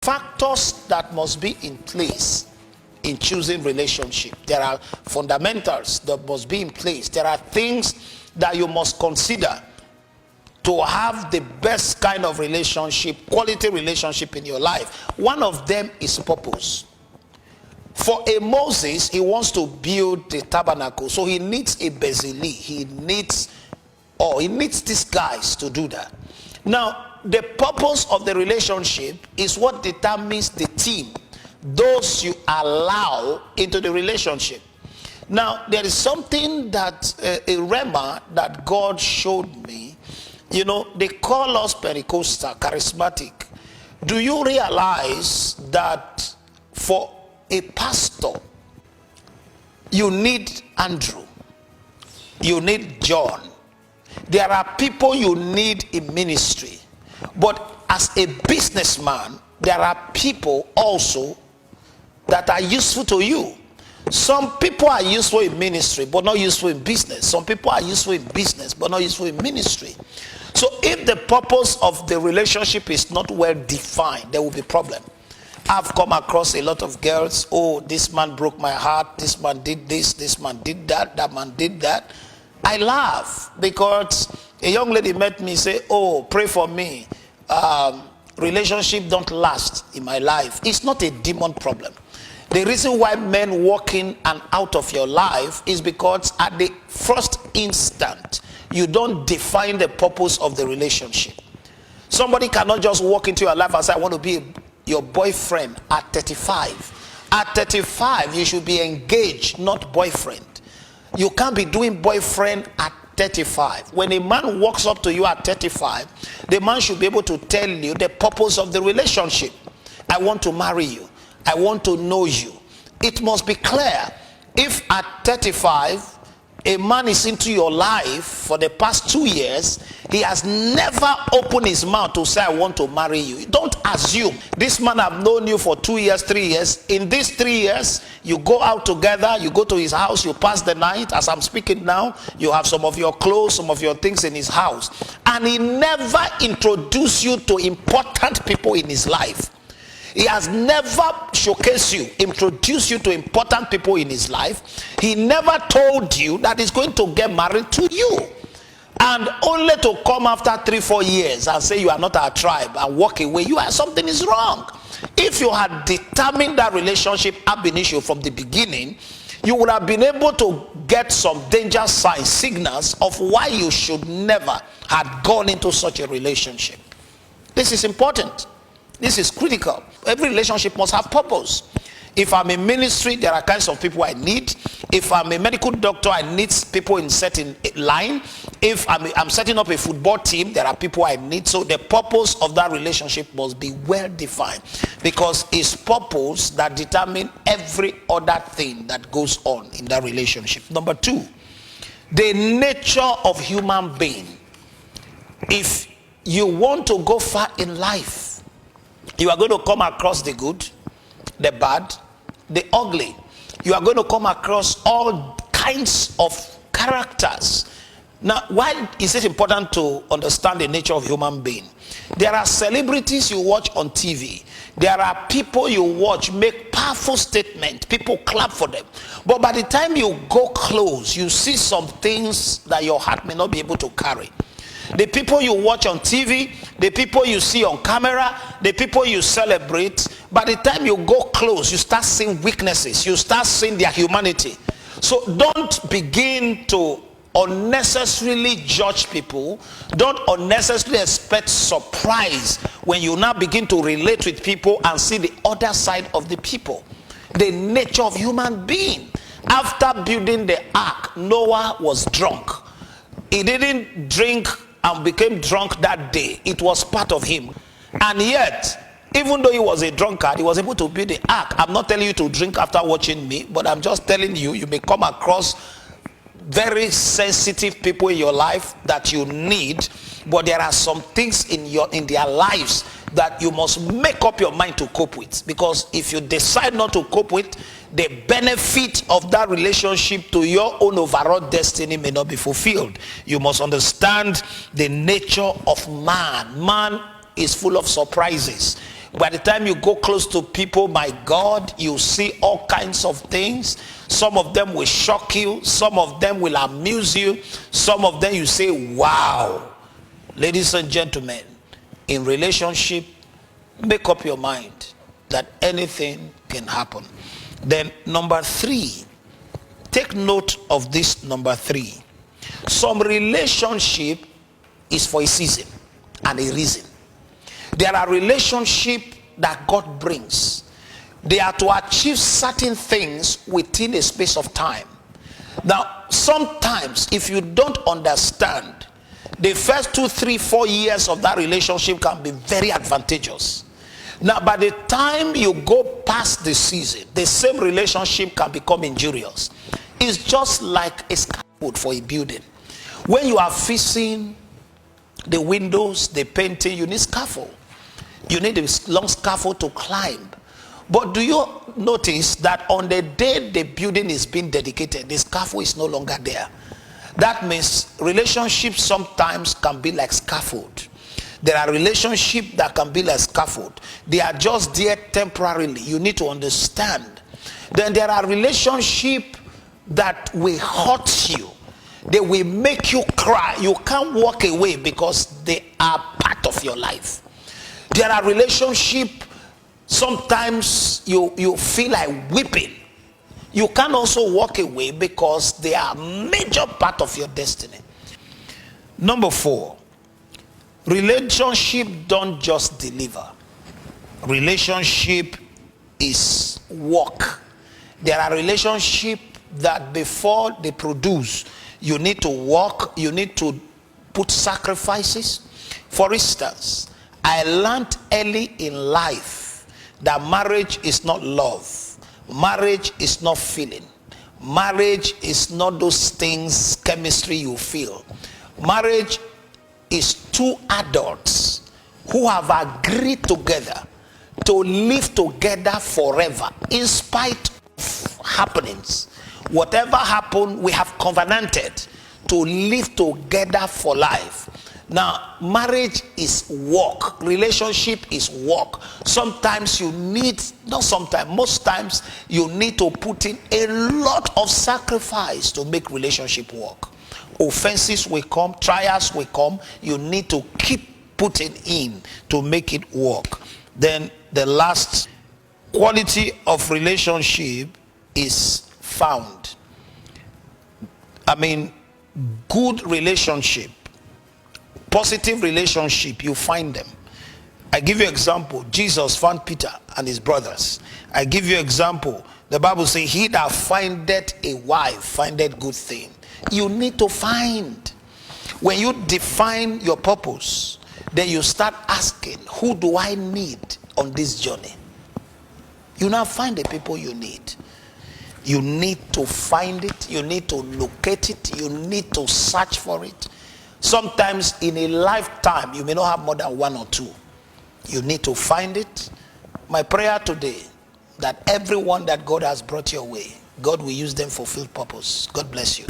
factors that must be in place in choosing relationship. There are fundamentals that must be in place. There are things that you must consider to have the best kind of relationship, quality relationship in your life. One of them is purpose. For a Moses, he wants to build the tabernacle, so he needs a Bezalel. He needs these guys to do that. Now, the purpose of the relationship is what determines the team, those you allow into the relationship. Now, there is something that a rema that God showed me. You know, they call us Pentecostal, charismatic. Do you realize that for a pastor, you need Andrew, you need John? There are people you need in ministry. But as a businessman, there are people also that are useful to you. Some people are useful in ministry but not useful in business. Some people are useful in business but not useful in ministry. So if the purpose of the relationship is not well defined, there will be problem. I've come across a lot of girls. Oh, this man broke my heart, this man did this man did that, that man did that. I laugh because a young lady met me, say, oh, pray for me. Relationship don't last in my life. It's not a demon problem. The reason why men walk in and out of your life is because at the first instant, you don't define the purpose of the relationship. Somebody cannot just walk into your life and say, I want to be your boyfriend at 35. At 35, you should be engaged, not boyfriend. You can't be doing boyfriend at 35. When a man walks up to you at 35, the man should be able to tell you the purpose of the relationship. I want to marry you. I want to know you. It must be clear. If at 35, a man is into your life for the past 2 years, he has never opened his mouth to say, I want to marry you. Don't assume. This man have known you for 2 years, 3 years. In these 3 years, you go out together, you go to his house, you pass the night. As I'm speaking now, you have some of your clothes, some of your things in his house. And he never introduced you to important people in his life. He has never showcased you, introduced you to important people in his life. He never told you that he's going to get married to you. And only to come after 3-4 years and say you are not our tribe and walk away, something is wrong. If you had determined that relationship ab initio from the beginning, you would have been able to get some danger signs, signals of why you should never have gone into such a relationship. This is important. This is critical. Every relationship must have purpose. If I'm in ministry, there are kinds of people I need. If I'm a medical doctor, I need people in certain line. If I'm setting up a football team, there are people I need. So the purpose of that relationship must be well defined, because it's purpose that determines every other thing that goes on in that relationship. Number 2, the nature of human being. If you want to go far in life, you are going to come across the good, the bad, the ugly. You are going to come across all kinds of characters. Now, why is it important to understand the nature of human being? There are celebrities you watch on TV. There are people you watch make powerful statements. People clap for them. But by the time you go close, you see some things that your heart may not be able to carry. The people you watch on TV, the people you see on camera, the people you celebrate, by the time you go close, you start seeing weaknesses. You start seeing their humanity. So don't begin to unnecessarily judge people. Don't unnecessarily expect surprise when you now begin to relate with people and see the other side of the people. The nature of human being. After building the ark, Noah was drunk. He didn't drink and became drunk that day. It was part of him. And yet, even though he was a drunkard, he was able to build the ark. I'm not telling you to drink after watching me, but I'm just telling you, you may come across very sensitive people in your life that you need, but there are some things in their lives that you must make up your mind to cope with. Because if you decide not to cope with, the benefit of that relationship to your own overall destiny may not be fulfilled. You must understand the nature of man. Man is full of surprises. By the time you go close to people, my God, you see all kinds of things. Some of them will shock you. Some of them will amuse you. Some of them you say, wow. Ladies and gentlemen, in relationship, make up your mind that anything can happen. Then number 3, take note of this number 3. Some relationship is for a season and a reason. There are relationships that God brings. They are to achieve certain things within a space of time. Now, sometimes if you don't understand, the first 2, 3, 4 years of that relationship can be very advantageous. Now, by the time you go past the season, the same relationship can become injurious. It's just like a scaffold for a building. When you are fixing the windows, the painting, you need scaffold. You need a long scaffold to climb. But do you notice that on the day the building is being dedicated, the scaffold is no longer there? That means relationships sometimes can be like scaffold. There are relationships that can be like scaffold. They are just there temporarily. You need to understand. Then there are relationships that will hurt you. They will make you cry. You can't walk away because they are part of your life. There are relationships, sometimes you feel like weeping. You can also walk away because they are a major part of your destiny. Number 4, relationship don't just deliver. Relationship is work. There are relationships that before they produce, you need to work, you need to put sacrifices. For instance, I learned early in life that marriage is not love. Marriage is not feeling. Marriage is not those things, chemistry you feel. Marriage is 2 adults who have agreed together to live together forever in spite of happenings. Whatever happened, we have covenanted to live together for life. Now, marriage is work. Relationship is work. Sometimes you need, not sometimes, most times you need to put in a lot of sacrifice to make relationship work. Offenses will come, trials will come. You need to keep putting in to make it work. Then the last quality of relationship is found. Good relationship, positive relationship, you find them. I give you example. Jesus found Peter and his brothers. I give you example. The Bible says, he that findeth a wife findeth good thing. You need to find. When you define your purpose, then you start asking, who do I need on this journey? You now find the people you need. You need to find it. You need to locate it. You need to search for it. Sometimes in a lifetime, you may not have more than 1 or 2. You need to find it. My prayer today, that everyone that God has brought your way, God will use them for fulfilled purpose. God bless you.